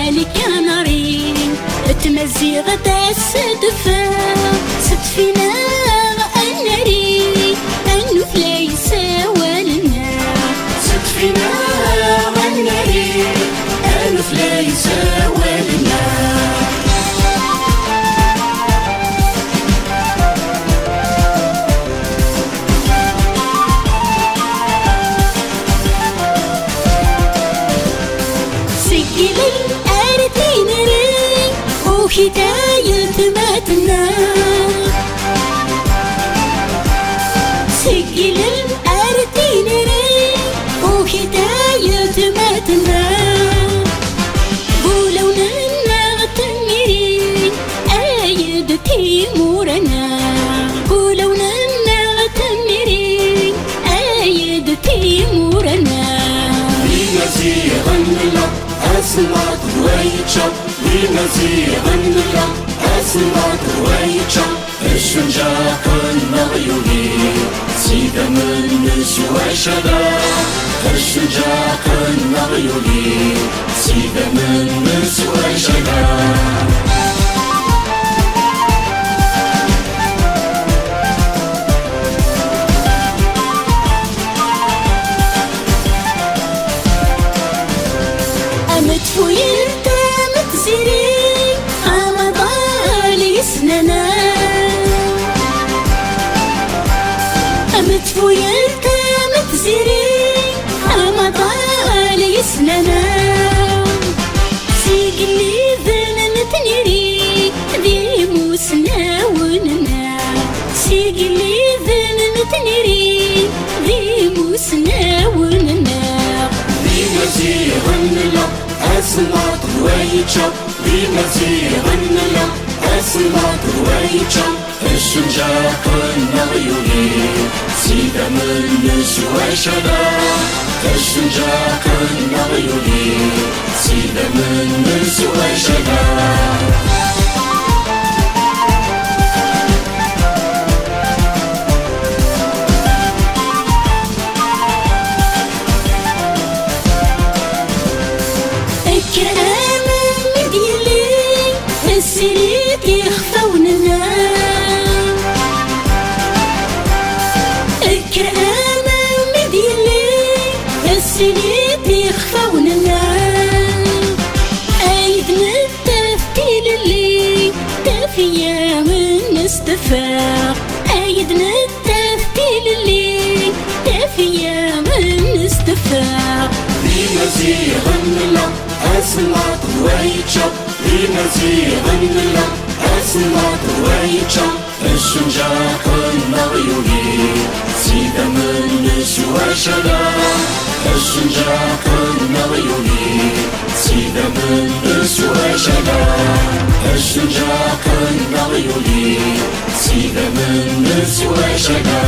عليك يا ناري تمزيغ تسدفا ستفينا الناري أنوف ليس والنا ستفينا الناري أنوف ليس والنا سجل الأرضين ري وهداية ماتنا سجل الأرضين ري وهداية ماتنا ولو نغتمري آيد تيمورنا ولو نغتمري آيد تيمورنا IMAZIGHEN أسمع ويتشا IMAZIGHEN أسمع ويتشا الشجاع النغيولي سيدا من نسوى شدا الشجاع النغيولي سيدا من نسوى شدا متفويل تامت زيري أما ضالي سنانا متفويل تامت زيري أما ضالي سنانا سيقلي ذن نتنيري ذي موسنا وننا سيقلي ذن نتنيري ذي موسنا وننا IMAZIGHEN أسمع ويتشا IMAZIGHEN أسمع ويتشا الشجاع النغيولي سيدا من نسوى شدا الشجاع النغيولي سيدا من نسوى شدا السريت يخفوننا الكرامة مديلي السريت يخفوننا أيدنا التفكير اللي تافيا من نستفاق أيدنا التفكير اللي تافيا من نستفاق IMAZIGHEN أسمع ويتشا IMAZIGHEN أسمع ويتشا الشجاع النغيولي سيدا من نسوى شدا الشجاع النغيولي سيدا من نسوى شدا الشجاع النغيولي سيدا من نسوى شدا